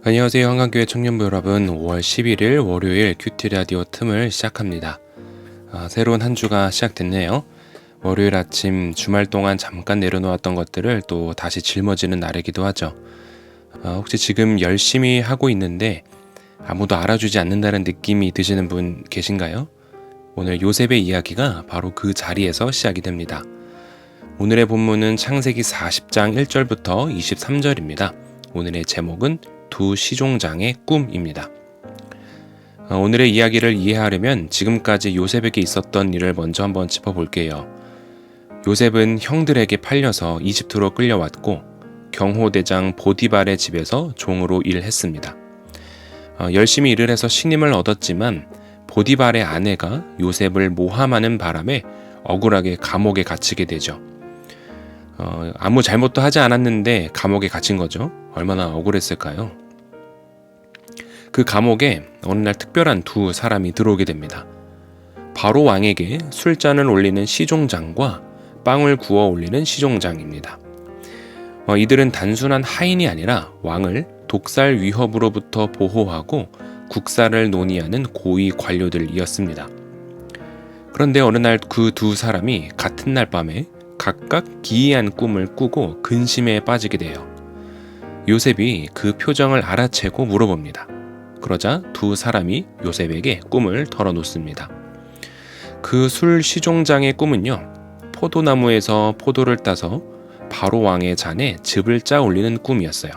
안녕하세요. 한강교회 청년부 여러분. 5월 11일 월요일 큐티 라디오 틈을 시작합니다. 새로운 한 주가 시작됐네요. 월요일 아침 주말 동안 잠깐 내려놓았던 것들을 또 다시 짊어지는 날이기도 하죠. 혹시 지금 열심히 하고 있는데 아무도 알아주지 않는다는 느낌이 드시는 분 계신가요? 오늘 요셉의 이야기가 바로 그 자리에서 시작이 됩니다. 오늘의 본문은 창세기 40장 1절부터 23절입니다. 오늘의 제목은 두 시종장의 꿈입니다. 오늘의 이야기를 이해하려면 지금까지 요셉에게 있었던 일을 먼저 한번 짚어볼게요. 요셉은 형들에게 팔려서 이집트로 끌려왔고 경호대장 보디발의 집에서 종으로 일했습니다. 열심히 일을 해서 신임을 얻었지만 보디발의 아내가 요셉을 모함하는 바람에 억울하게 감옥에 갇히게 되죠. 아무 잘못도 하지 않았는데 감옥에 갇힌 거죠. 얼마나 억울했을까요? 그 감옥에 어느 날 특별한 두 사람이 들어오게 됩니다. 바로 왕에게 술잔을 올리는 시종장과 빵을 구워 올리는 시종장입니다. 이들은 단순한 하인이 아니라 왕을 독살 위협으로부터 보호하고 국사를 논의하는 고위 관료들이었습니다. 그런데 어느 날 그 두 사람이 같은 날 밤에 각각 기이한 꿈을 꾸고 근심에 빠지게 돼요. 요셉이 그 표정을 알아채고 물어봅니다. 그러자 두 사람이 요셉에게 꿈을 털어놓습니다. 그 술 시종장의 꿈은요, 포도나무에서 포도를 따서 바로 왕의 잔에 즙을 짜 올리는 꿈이었어요.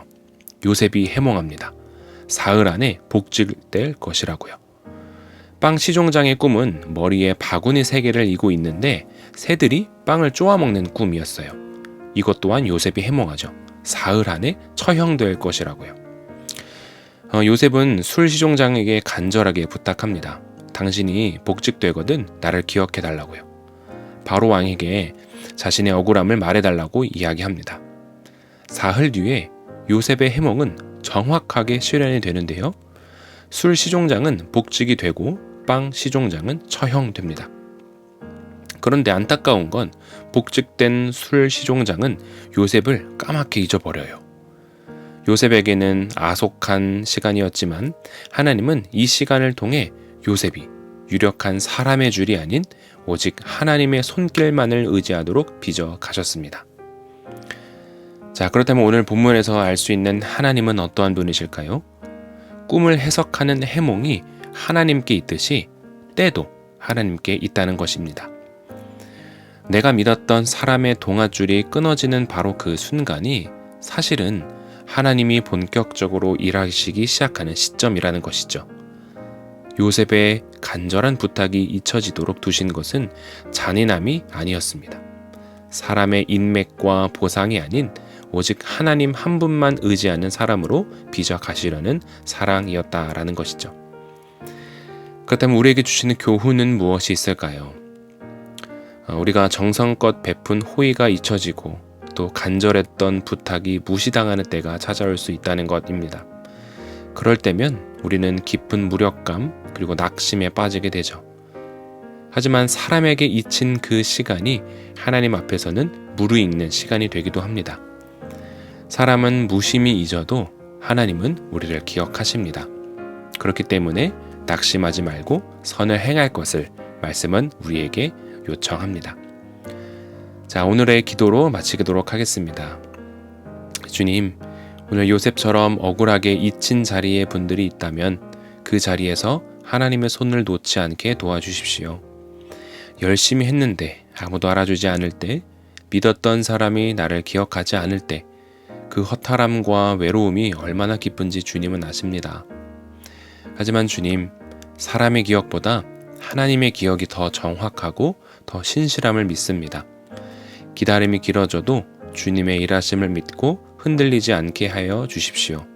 요셉이 해몽합니다. 사흘 안에 복직될 것이라고요. 빵 시종장의 꿈은 머리에 바구니 3개를 이고 있는데 새들이 빵을 쪼아먹는 꿈이었어요. 이것 또한 요셉이 해몽하죠. 사흘 안에 처형될 것이라고요. 요셉은 술 시종장에게 간절하게 부탁합니다. 당신이 복직되거든 나를 기억해달라고요. 바로 왕에게 자신의 억울함을 말해달라고 이야기합니다. 사흘 뒤에 요셉의 해몽은 정확하게 실현이 되는데요. 술 시종장은 복직이 되고 빵 시종장은 처형됩니다. 그런데 안타까운 건 복직된 술 시종장은 요셉을 까맣게 잊어버려요. 요셉에게는 아속한 시간이었지만 하나님은 이 시간을 통해 요셉이 유력한 사람의 줄이 아닌 오직 하나님의 손길만을 의지하도록 빚어 가셨습니다. 자, 그렇다면 오늘 본문에서 알 수 있는 하나님은 어떠한 분이실까요? 꿈을 해석하는 해몽이 하나님께 있듯이 때도 하나님께 있다는 것입니다. 내가 믿었던 사람의 동아줄이 끊어지는 바로 그 순간이 사실은 하나님이 본격적으로 일하시기 시작하는 시점이라는 것이죠. 요셉의 간절한 부탁이 잊혀지도록 두신 것은 잔인함이 아니었습니다. 사람의 인맥과 보상이 아닌 오직 하나님 한 분만 의지하는 사람으로 빚어 가시려는 사랑이었다라는 것이죠. 그렇다면 우리에게 주시는 교훈은 무엇이 있을까요? 우리가 정성껏 베푼 호의가 잊혀지고 또 간절했던 부탁이 무시당하는 때가 찾아올 수 있다는 것입니다. 그럴 때면 우리는 깊은 무력감 그리고 낙심에 빠지게 되죠. 하지만 사람에게 잊힌 그 시간이 하나님 앞에서는 무르익는 시간이 되기도 합니다. 사람은 무심히 잊어도 하나님은 우리를 기억하십니다. 그렇기 때문에 낙심하지 말고 선을 행할 것을 말씀은 우리에게 요청합니다. 자, 오늘의 기도로 마치도록 하겠습니다. 주님, 오늘 요셉처럼 억울하게 잊힌 자리에 분들이 있다면 그 자리에서 하나님의 손을 놓지 않게 도와주십시오. 열심히 했는데 아무도 알아주지 않을 때, 믿었던 사람이 나를 기억하지 않을 때, 그 허탈함과 외로움이 얼마나 깊은지 주님은 아십니다. 하지만 주님, 사람의 기억보다 하나님의 기억이 더 정확하고 더 신실함을 믿습니다. 기다림이 길어져도 주님의 일하심을 믿고 흔들리지 않게 하여 주십시오.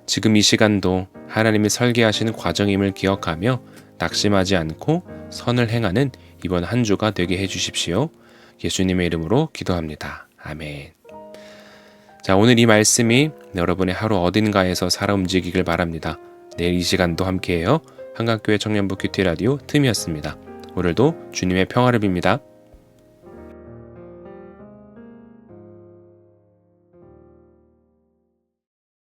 지금 이 시간도 하나님이 설계하시는 과정임을 기억하며 낙심하지 않고 선을 행하는 이번 한 주가 되게 해주십시오. 예수님의 이름으로 기도합니다. 아멘. 자, 오늘 이 말씀이 여러분의 하루 어딘가에서 살아 움직이길 바랍니다. 내일 이 시간도 함께해요. 한강교회 청년부 큐티 라디오 틈이었습니다. 오늘도 주님의 평화를 빕니다.